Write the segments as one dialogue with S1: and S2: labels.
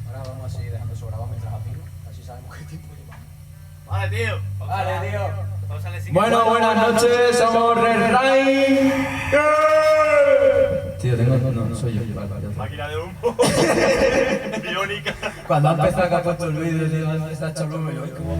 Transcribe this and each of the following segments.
S1: Ahora vamos a seguir dejando eso grabado mientras afino, así sabemos qué tiempo llevamos.
S2: Vale, tío.
S1: Vale, tío.
S3: Bueno, buenas noches, somos reunieron. Tío, no soy yo. Vale.
S2: Máquina de humo. Biónica.
S3: Cuando ha empezado que ha puesto el vídeo, tío, está hecho luego yo. Es como...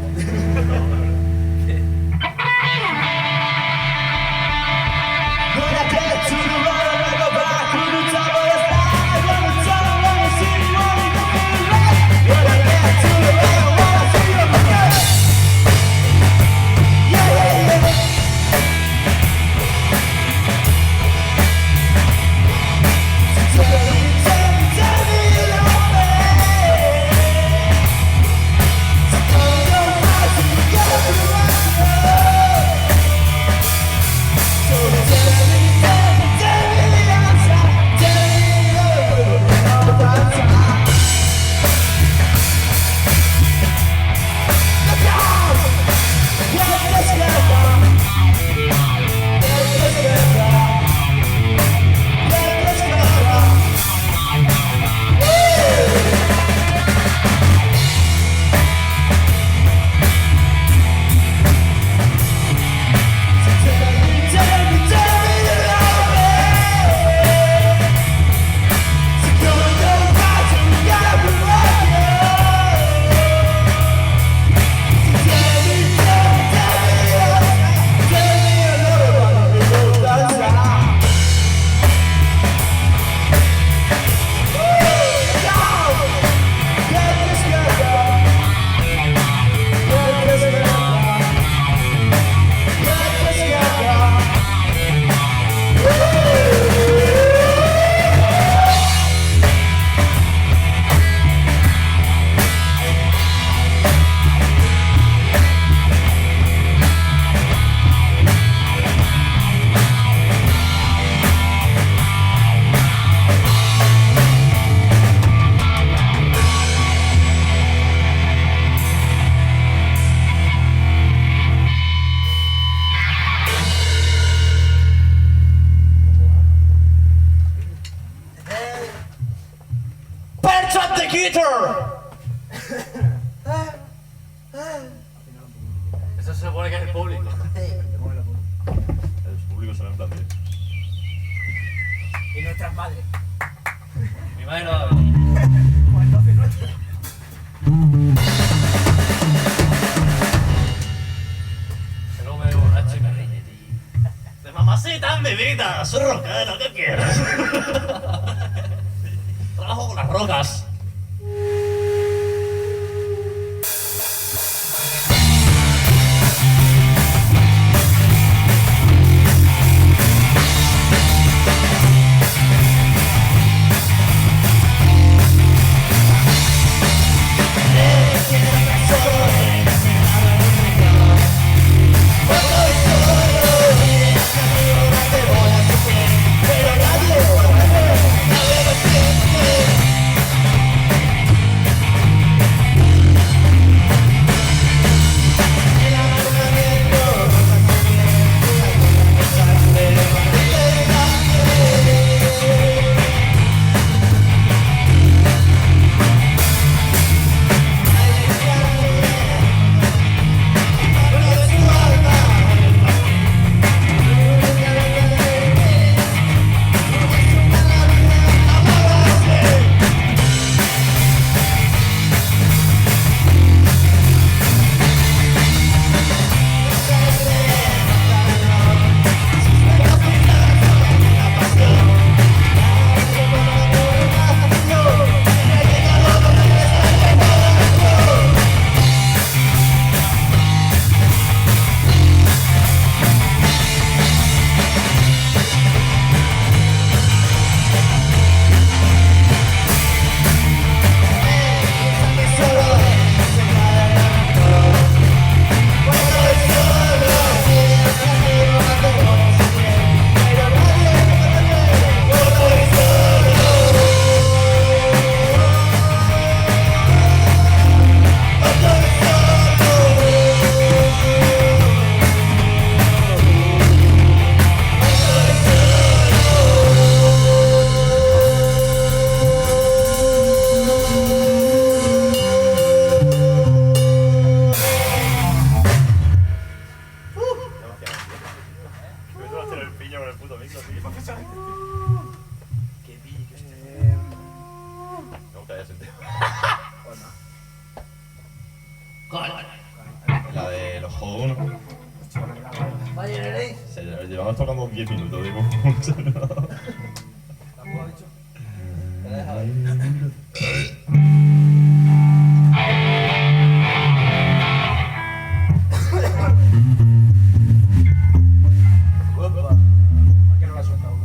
S2: Eso se supone que es el público. El público se ve en plan de...
S1: Y nuestras madres.
S2: Mi madre no va a ver.
S1: Pues entonces nuestras.
S2: Que luego me veo borracho y me riñe, tío. De mamacita, mi vida, soy rockero, ¿qué quieres? Trabajo con las rocas.
S4: Pero nadie
S2: jodo uno.
S1: Vaya,
S2: Llevamos tocando 10 minutos, digo.
S1: ¿Tampoco ha dicho? Te la he dejado ahí. Opa. Que no la suelta uno.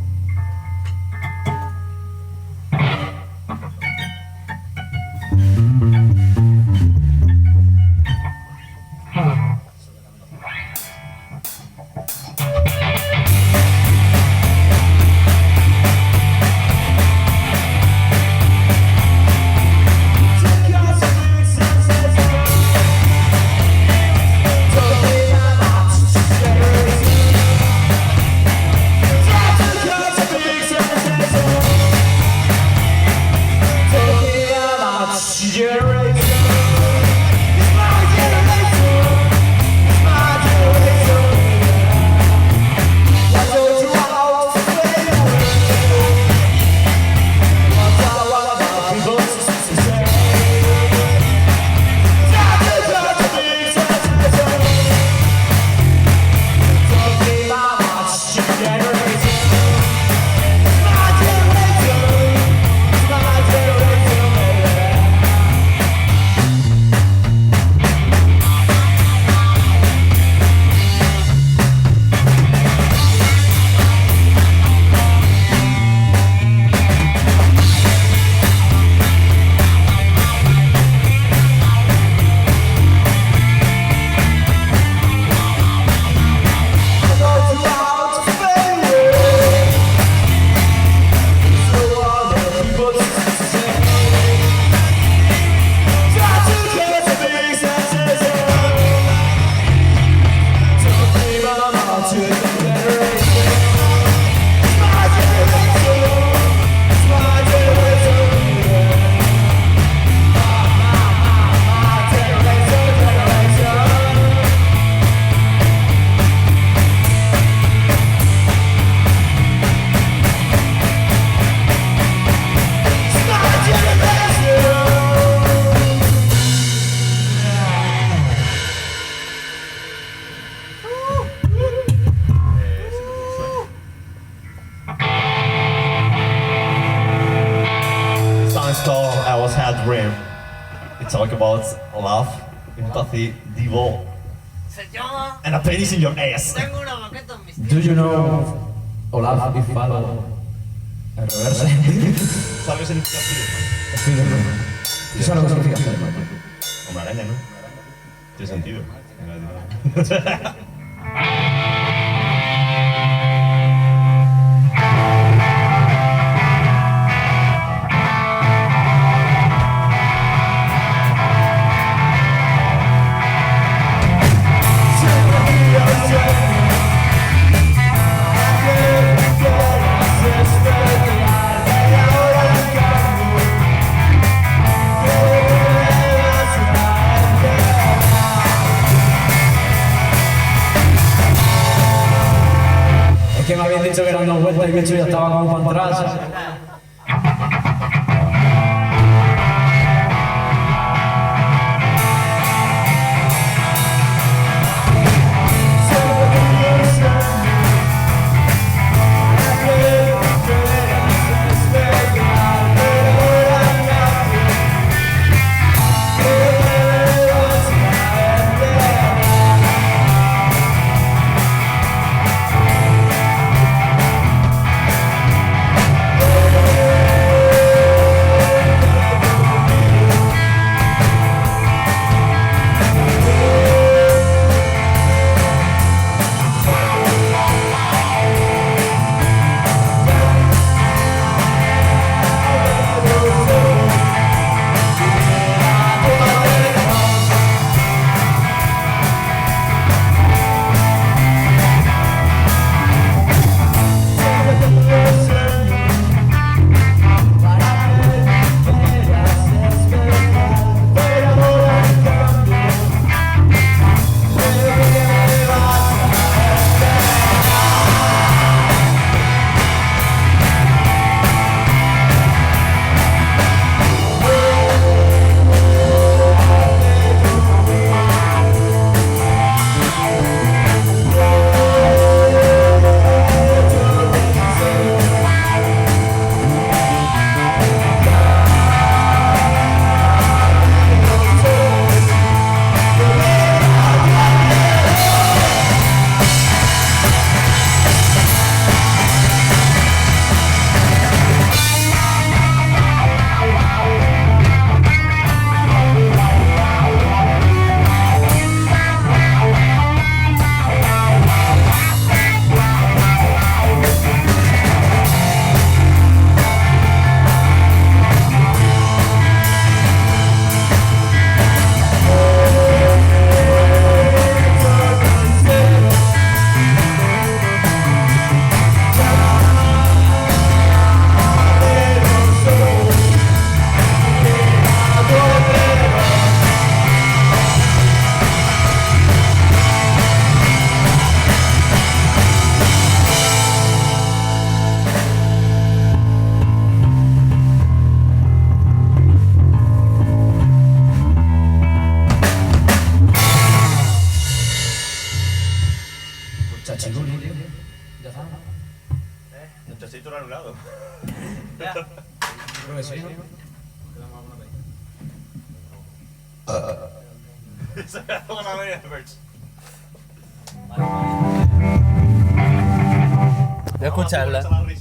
S2: I was had a dream. It talk about love, empathy, devil,
S4: Se llama.
S2: and a penis in your ass.
S4: Tengo una maqueta en mis
S3: Do you know Olaf y Falo? En reversa.
S2: ¿Sabes el significado?
S3: Estoy de acuerdo. ¿Tú sabes lo que significa?
S2: Una araña, ¿no? Tiene sentido.
S3: Es que me habían dicho que eran 2 vueltas y el bicho ya estaba como para atrás.
S5: We'll
S3: cachiruli, tío. Ya sabes.
S2: Nuestro sitio anulado.
S1: Yo creo que sí, ¿no? Quedamos alguna vez.
S2: Se me ha dado una media merch.
S5: Voy a escucharla.